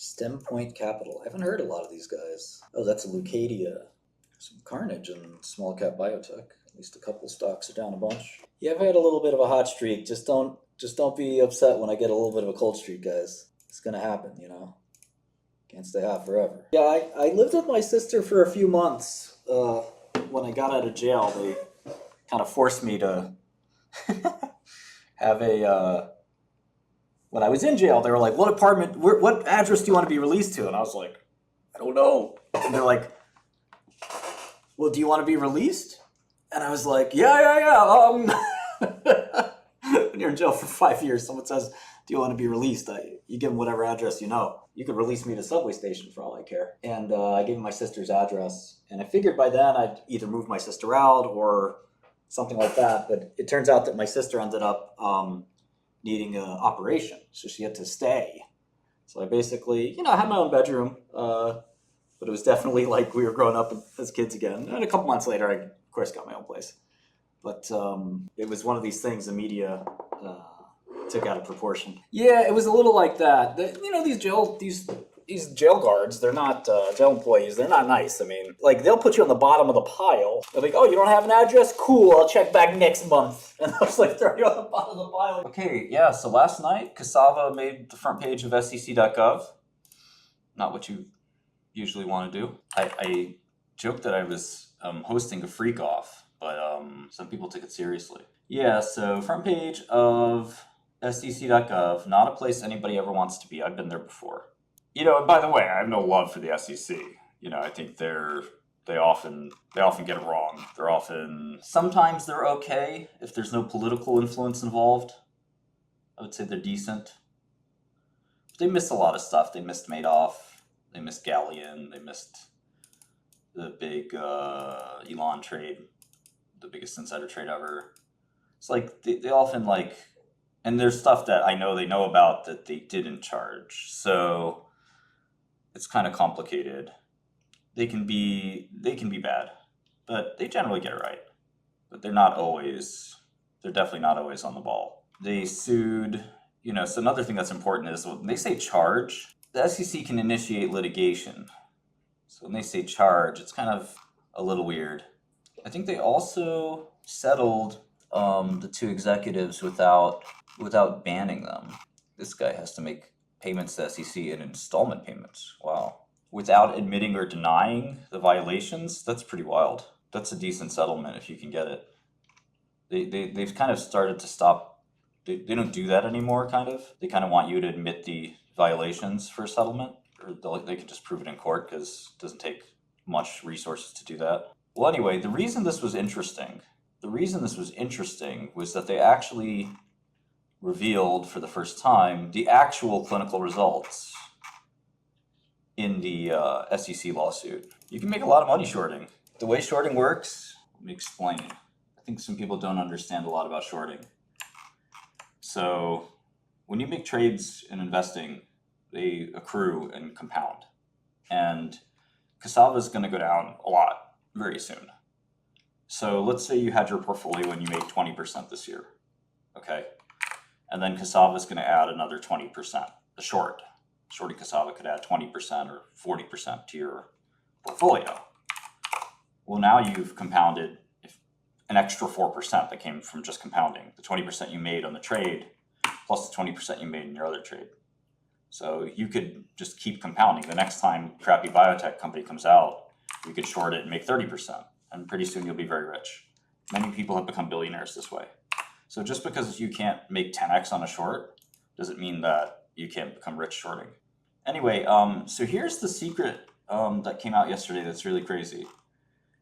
Stem Point Capital. I haven't heard a lot of these guys. Oh, that's a Leucadia. Some carnage in small cap biotech. At least a couple stocks are down a bunch. Yeah, I've had a little bit of a hot streak. Just don't be upset when I get a little bit of a cold streak, guys. It's gonna happen, you know. Can't stay hot forever. Yeah, I lived with my sister for a few months. When I got out of jail, they kind of forced me to have a. When I was in jail, they were like, "What apartment? What address do you want to be released to?" And I was like, "I don't know." And they're like, "Well, do you want to be released?" And I was like, "Yeah. When you're in jail for 5 years, someone says, "Do you want to be released?" You give them whatever address you know. You could release me to subway station for all I care. And I gave him my sister's address. And I figured by then I'd either move my sister out or something like that. But it turns out that my sister ended up needing an operation. So she had to stay. So I basically, I had my own bedroom. But it was definitely like we were growing up as kids again. And a couple months later, I, of course, got my own place. But it was one of these things the media took out of proportion. Yeah, it was a little like that. These jail guards, they're not jail employees. They're not nice. I mean, like they'll put you on the bottom of the pile. They're like, "Oh, you don't have an address? Cool, I'll check back next month." And I was like, "Throw you on the bottom of the pile." Okay, yeah. So last night, Cassava made the front page of SEC.gov. Not what you usually want to do. I joked that I was hosting a freak off, but some people took it seriously. Yeah. So front page of SEC.gov, not a place anybody ever wants to be. I've been there before. And by the way, I have no love for the SEC. I think they often get it wrong. Sometimes they're okay if there's no political influence involved. I would say they're decent. But they missed a lot of stuff. They missed Madoff. They missed Galleon. They missed the big Elon trade, the biggest insider trade ever. It's like they often and there's stuff that I know they know about that they didn't charge. So it's kind of complicated. They can be bad, but they generally get it right. But they're definitely not always on the ball. They sued, so another thing that's important is when they say charge, the SEC can initiate litigation. So when they say charge, it's kind of a little weird. I think they also settled the two executives without banning them. This guy has to make payments to SEC in installment payments. Wow. Without admitting or denying the violations, that's pretty wild. That's a decent settlement if you can get it. They've kind of started to stop. They don't do that anymore, kind of. They kind of want you to admit the violations for a settlement, or they can just prove it in court because it doesn't take much resources to do that. Well, anyway, the reason this was interesting was that they actually revealed for the first time the actual clinical results in the SEC lawsuit. You can make a lot of money shorting. The way shorting works, let me explain. I think some people don't understand a lot about shorting. So when you make trades in investing, they accrue and compound. And Cassava is going to go down a lot very soon. So let's say you had your portfolio and you made 20% this year, okay? And then Cassava is going to add another 20%. The shorting Cassava could add 20% or 40% to your portfolio. Well, now you've compounded an extra 4% that came from just compounding. The 20% you made on the trade plus the 20% you made in your other trade. So you could just keep compounding. The next time crappy biotech company comes out, you could short it and make 30%. And pretty soon you'll be very rich. Many people have become billionaires this way. So just because you can't make 10x on a short doesn't mean that you can't become rich shorting. Anyway, so here's the secret that came out yesterday that's really crazy.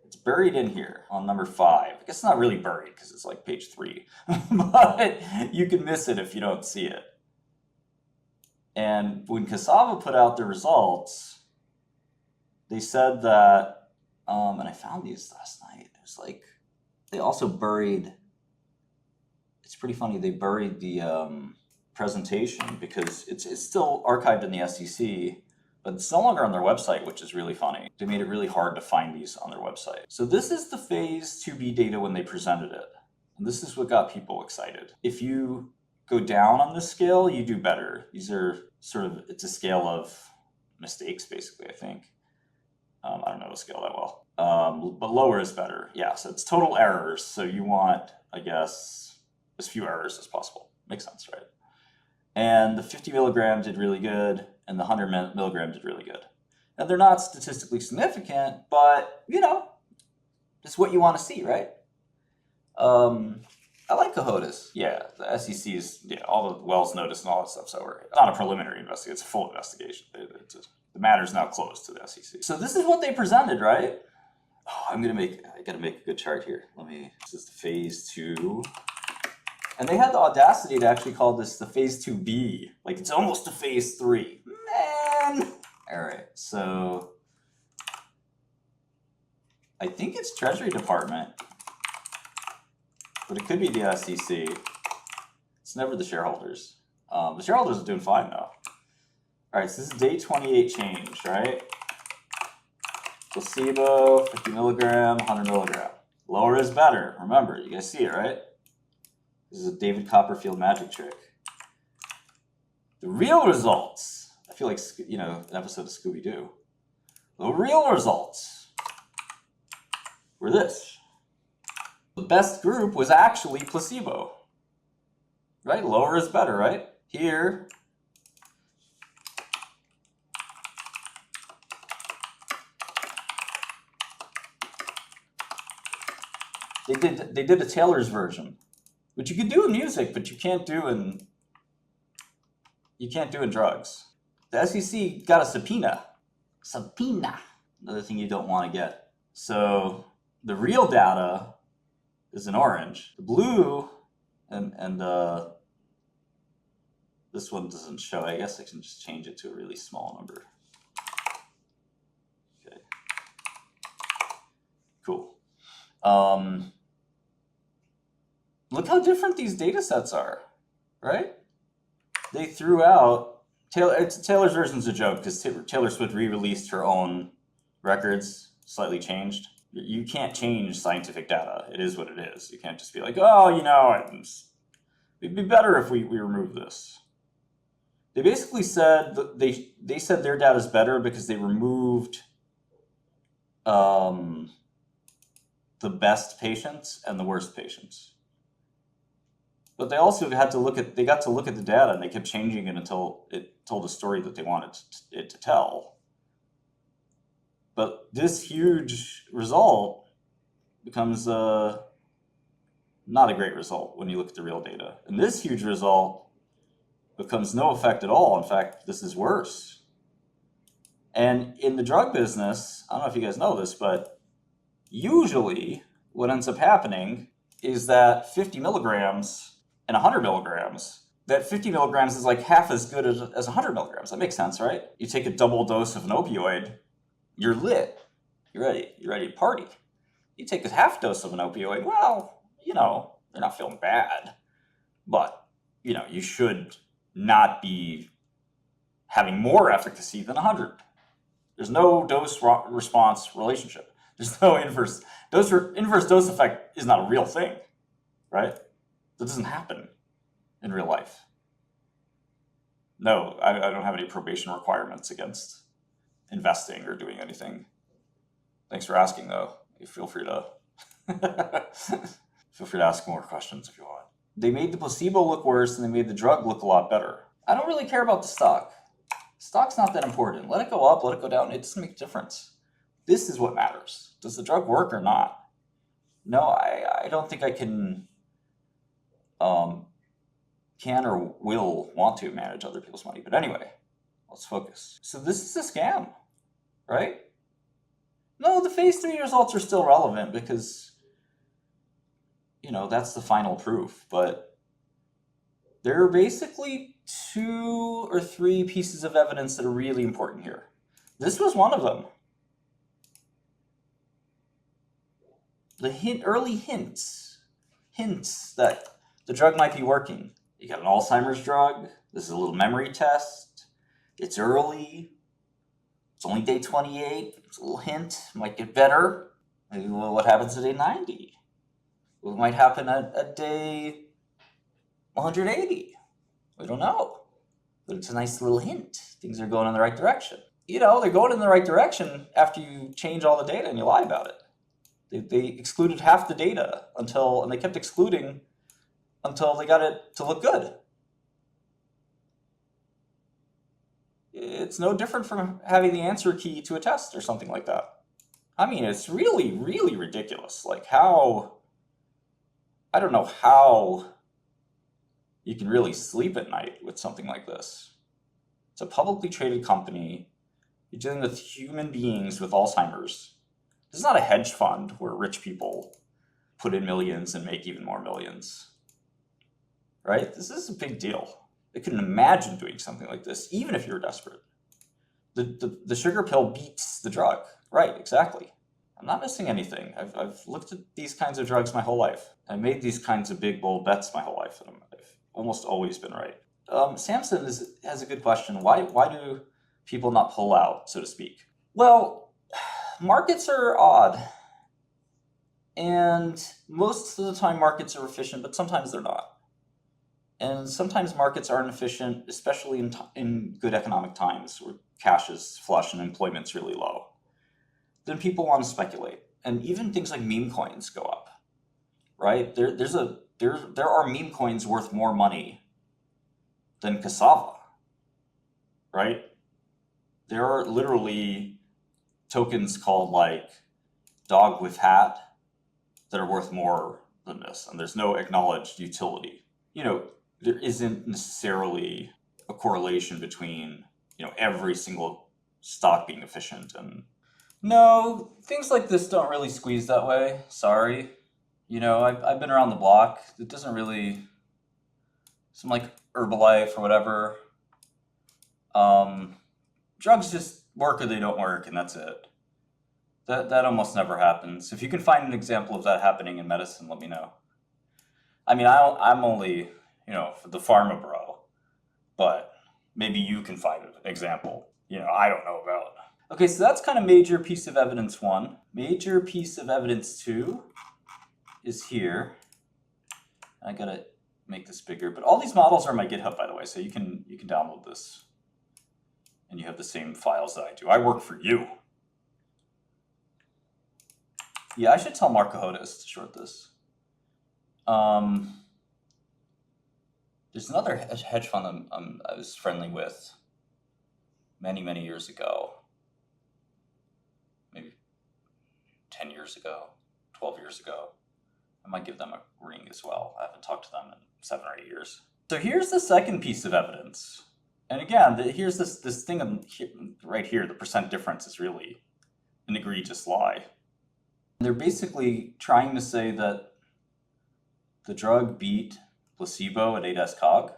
It's buried in here on number 5. I guess it's not really buried because it's like page 3. But you can miss it if you don't see it. And when Cassava put out the results, they said that, and I found these last night, it was like, they also buried, it's pretty funny, they buried the presentation because it's still archived in the SEC, but it's no longer on their website, which is really funny. They made it really hard to find these on their website. So this is the phase 2B data when they presented it. And this is what got people excited. If you go down on this scale, you do better. These are sort of, it's a scale of mistakes, basically, I think. I don't know the scale that well. But lower is better. Yeah, so it's total errors. So you want, I guess, as few errors as possible. Makes sense, right? And the 50 milligram did really good, and the 100 milligram did really good. And they're not statistically significant, but, you know, it's what you want to see, right? I like 𝗕𝗄𝗄𝗧. Yeah, the SEC is, yeah, all the Wells notice and all that stuff's over. It's not a preliminary investigation, it's a full investigation. The matter's now closed to the SEC. So this is what they presented, right? Oh, I gotta make a good chart here. This is the phase 2. And they had the audacity to actually call this the phase 2B. Like, it's almost a phase 3. Man! All right, so I think it's Treasury Department, but it could be the SEC. It's never the shareholders. The shareholders are doing fine though. All right, so this is day 28 change, right? Placebo, 50 milligram, 100 milligram. Lower is better. Remember, you guys see it, right? This is a 𝗕𝗲𝗡𝗏 magic trick. The real results, I feel like, you know, an episode of Scooby-Doo. The real results were this. The best group was actually placebo, right? Lower is better, right? Here, they did a Taylor's version, which you can do in music, but you can't do in drugs. The SEC got a subpoena. Another thing you don't want to get. So the real data is in orange. The blue and this one doesn't show. I guess I can just change it to a really small number. Okay. Cool. Look how different these data sets are, right? They threw out Taylor's version's a joke because Taylor Swift re-released her own records, slightly changed. You can't change scientific data. It is what it is. You can't just be like, oh, you know, it'd be better if we remove this. They basically said they said their data is better because they removed the best patients and the worst patients. But they also got to look at the data, and they kept changing it until it told a story that they wanted it to tell. But this huge result becomes not a great result when you look at the real data. And this huge result becomes no effect at all. In fact, this is worse. And in the drug business, I don't know if you guys know this, but usually what ends up happening is that 50 milligrams and 100 milligrams, that 50 milligrams is like half as good as 100 milligrams. That makes sense, right? You take a double dose of an opioid, you're lit. You're ready to party. You take a half dose of an opioid, well, you know, you're not feeling bad. But, you know, you should not be having more efficacy than 100. There's no dose-response relationship. There's no inverse dose effect is not a real thing, right? That doesn't happen in real life. No, I don't have any probation requirements against investing or doing anything. Thanks for asking, though. Feel free to ask more questions if you want. They made the placebo look worse, and they made the drug look a lot better. I don't really care about the stock. Stock's not that important. Let it go up, let it go down. It doesn't make a difference. This is what matters. Does the drug work or not? No, I don't think I can or will want to manage other people's money. But anyway, let's focus. So this is a scam, right? No, the phase 3 results are still relevant because, you know, that's the final proof. But there are basically 2 or 3 pieces of evidence that are really important here. This was one of them. The early hints that the drug might be working. You got an Alzheimer's drug. This is a little memory test. It's early. It's only day 28. It's a little hint. Might get better. Maybe what happens at day 90? What might happen at day 180? We don't know. But it's a nice little hint. Things are going in the right direction. you know, they're going in the right direction after you change all the data and you lie about it. They excluded half the data and they kept excluding until they got it to look good. It's no different from having the answer key to a test or something like that. I mean, it's really, really ridiculous. Like I don't know how you can really sleep at night with something like this. It's a publicly traded company. You're dealing with human beings with Alzheimer's. This is not a hedge fund where rich people put in millions and make even more millions. Right? This is a big deal. They couldn't imagine doing something like this, even if you were desperate. The sugar pill beats the drug. Right, exactly. I'm not missing anything. I've looked at these kinds of drugs my whole life. I made these kinds of big, bold bets my whole life, and I've almost always been right. Samson has a good question. Why do people not pull out, so to speak? Well, markets are odd. And most of the time markets are efficient, but sometimes they're not. And sometimes markets aren't efficient, especially in good economic times where cash is flush and employment's really low. Then people want to speculate. And even things like meme coins go up, right? There are meme coins worth more money than Cassava, right? There are literally tokens called like 𝗕𝗲𝗡𝗏 that are worth more than this, and there's no acknowledged utility. You know, there isn't necessarily a correlation between, you know, every single stock being efficient. And no, things like this don't really squeeze that way. Sorry. You know, I've been around the block. It doesn't really, some like Herbalife or whatever. Drugs just work or they don't work, and that's it. That almost never happens. If you can find an example of that happening in medicine, let me know. I mean, I'm only, you know, the pharma bro, but maybe you can find an example, you know, I don't know about. Okay, so that's kind of major piece of evidence 1. Major piece of evidence 2 is here. I gotta make this bigger, but all these models are on my GitHub, by the way, so you can download this, and you have the same files that I do. I work for you. Yeah, I should tell 𝗥𝗘𝗄𝗧 to short this. There's another hedge fund I was friendly with many, many years ago. Maybe 10 years ago, 12 years ago. I might give them a ring as well. I haven't talked to them in 7 or 8 years. So here's the second piece of evidence. And again, here's this thing right here, the percent difference is really an egregious lie. They're basically trying to say that the drug beat placebo at 𝗕𝗏𝗃,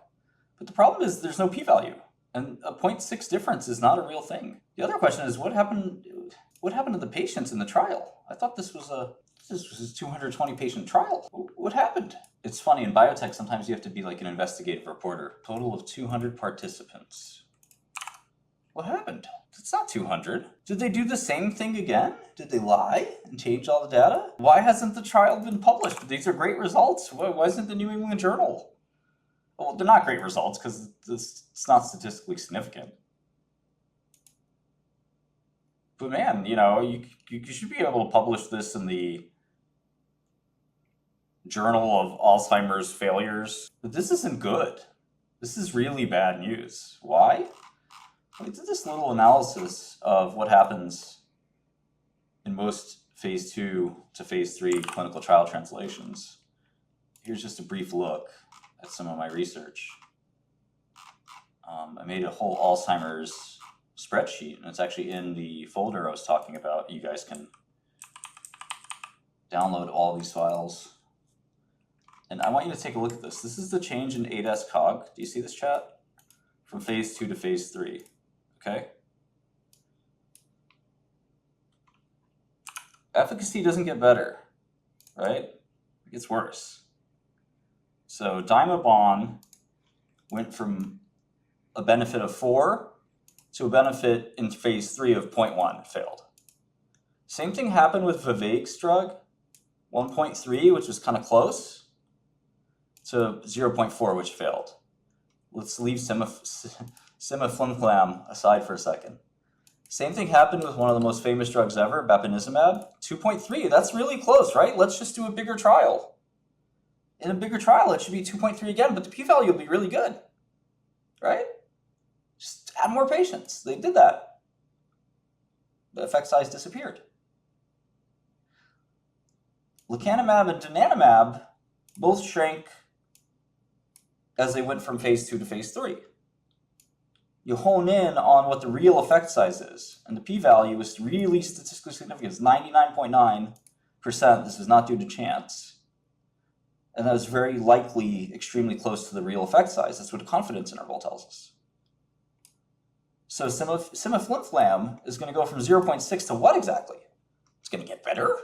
but the problem is there's no p-value, and a 0.6 difference is not a real thing. The other question is what happened to the patients in the trial? I thought this was a 220 patient trial. What happened? It's funny, in biotech sometimes you have to be like an investigative reporter. Total of 200 participants. What happened? It's not 200. Did they do the same thing again? Did they lie and change all the data? Why hasn't the trial been published? These are great results. Why isn't the New England Journal? Well, they're not great results because it's not statistically significant. But man, you know, you should be able to publish this in the Journal of Alzheimer's Failures. But this isn't good. This is really bad news. Why? We did this little analysis of what happens in most phase 2 to phase 3 clinical trial translations. Here's just a brief look at some of my research. I made a whole Alzheimer's spreadsheet, and it's actually in the folder I was talking about. You guys can download all these files. And I want you to take a look at this. This is the change in 𝗕𝗏𝗃. Do you see this, chat? From phase 2 to phase 3. Okay. Efficacy doesn't get better, right? It gets worse. So 𝗕𝗏𝗡 went from a benefit of 4 to a benefit in phase 3 of 0.1, failed. Same thing happened with Vivek's drug, 1.3, which was kind of close, to 0.4, which failed. Let's leave 𝗕𝗏𝗡𝗏 aside for a second. Same thing happened with one of the most famous drugs ever, 𝗣𝗡𝗬𝗪, 2.3. That's really close, right? Let's just do a bigger trial. In a bigger trial, it should be 2.3 again, but the p-value will be really good, right? Just add more patients. They did that. The effect size disappeared. Lecanemab and donanemab both shrank as they went from phase 2 to phase 3. You hone in on what the real effect size is, and the p-value is really statistically significant. It's 99.9%. This is not due to chance. And that is very likely extremely close to the real effect size. That's what a confidence interval tells us. So 𝗕𝗏-flim is going to go from 0.6 to what exactly? It's going to get better?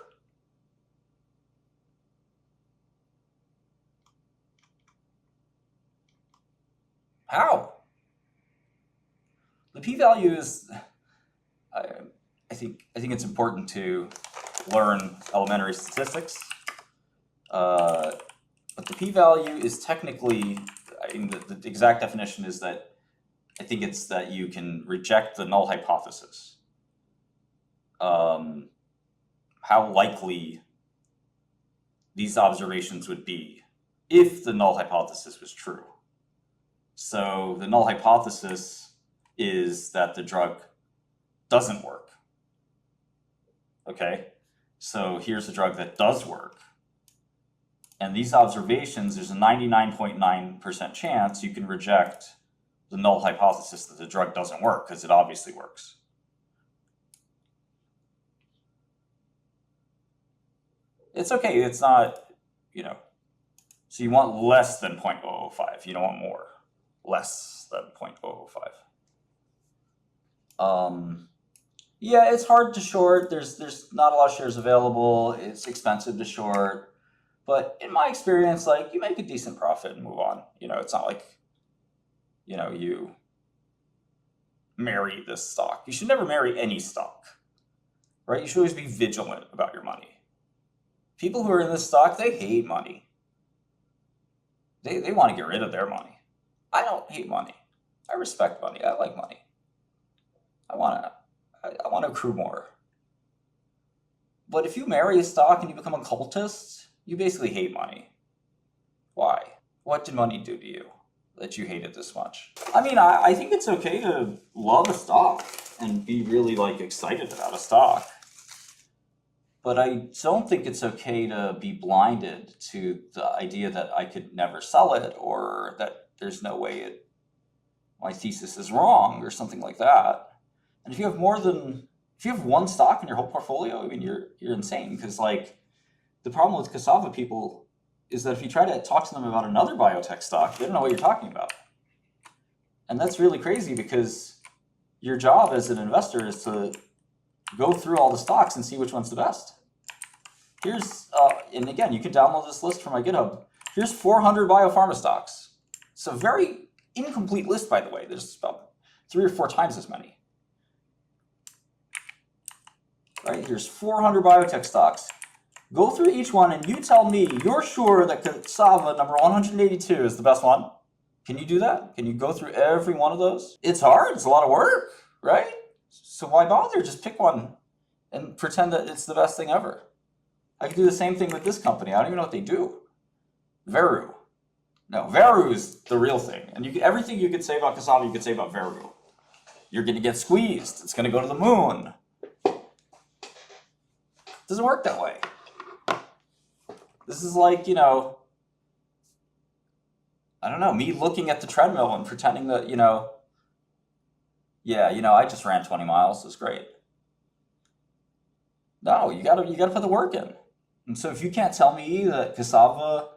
How? The p-value is, I think it's important to learn elementary statistics. But the p-value is technically, I mean, the exact definition is that I think it's that you can reject the null hypothesis. How likely these observations would be if the null hypothesis was true. So the null hypothesis is that the drug doesn't work. Okay, so here's a drug that does work. And these observations, there's a 99.9% chance you can reject the null hypothesis that the drug doesn't work, because it obviously works. It's okay, it's not, so you want less than 0.005, you don't want more. Less than 0.005. Yeah, it's hard to short, there's not a lot of shares available, it's expensive to short. But in my experience, like, you make a decent profit and move on. It's not like, you marry this stock. You should never marry any stock, right? You should always be vigilant about your money. People who are in this stock, they hate money. They want to get rid of their money. I don't hate money. I respect money. I like money. I want to accrue more. But if you marry a stock and you become a cultist, you basically hate money. Why? What did money do to you that you hate it this much? I mean, I think it's okay to love a stock and be really excited about a stock. But I don't think it's okay to be blinded to the idea that I could never sell it, or that there's no way my thesis is wrong or something like that. And if you have one stock in your whole portfolio, I mean, you're insane, because the problem with Cassava people is that if you try to talk to them about another biotech stock, they don't know what you're talking about. And that's really crazy, because your job as an investor is to go through all the stocks and see which one's the best. Here's, and again, you can download this list from my GitHub. Here's 400 biopharma stocks. It's a very incomplete list, by the way. There's about 3 or 4 times as many. Right, here's 400 biotech stocks. Go through each one and you tell me you're sure that Cassava number 182 is the best one. Can you do that? Can you go through every one of those? It's hard, it's a lot of work, right? So why bother? Just pick one and pretend that it's the best thing ever. I could do the same thing with this company. I don't even know what they do. Veru. No, Veru is the real thing. And everything you could say about Cassava, you could say about Veru. You're gonna get squeezed. It's gonna go to the moon. It doesn't work that way. This is like, I don't know, me looking at the treadmill and pretending that, I just ran 20 miles. It's great. No, you gotta put the work in. And so if you can't tell me that Cassava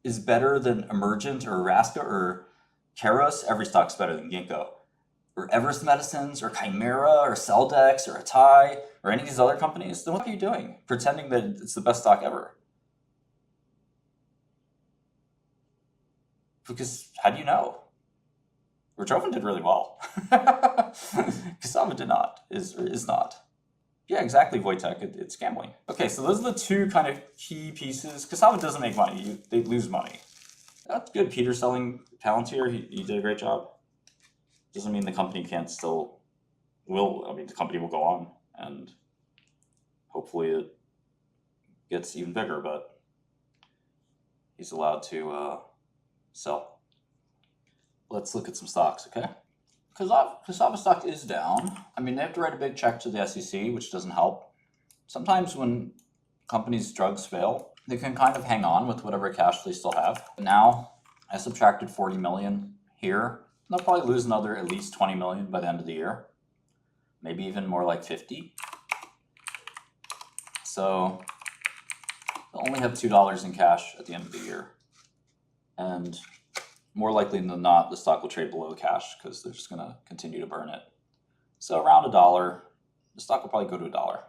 is better than Emergent or Erasca or Keros, every stock's better than Ginkgo, or Everest Medicines, or Chimera, or Celldex, or Atai, or any of these other companies, then what are you doing? Pretending that it's the best stock ever. Because how do you know? Retrophin did really well. Cassava did not, is not. Yeah, exactly, Wojtek, it's gambling. Okay, so those are the 2 kind of key pieces. Cassava doesn't make money, they lose money. That's good, Peter selling Palantir, he did a great job. Doesn't mean the company can't still the company will go on, and hopefully it gets even bigger, but he's allowed to sell. Let's look at some stocks, okay? Cassava stock is down. I mean, they have to write a big check to the SEC, which doesn't help. Sometimes when companies' drugs fail, they can kind of hang on with whatever cash they still have. Now, I subtracted 40 million here. They'll probably lose another at least 20 million by the end of the year. Maybe even more like 50. So they'll only have $2 in cash at the end of the year. And more likely than not, the stock will trade below cash because they're just going to continue to burn it. So around $1, the stock will probably go to $1.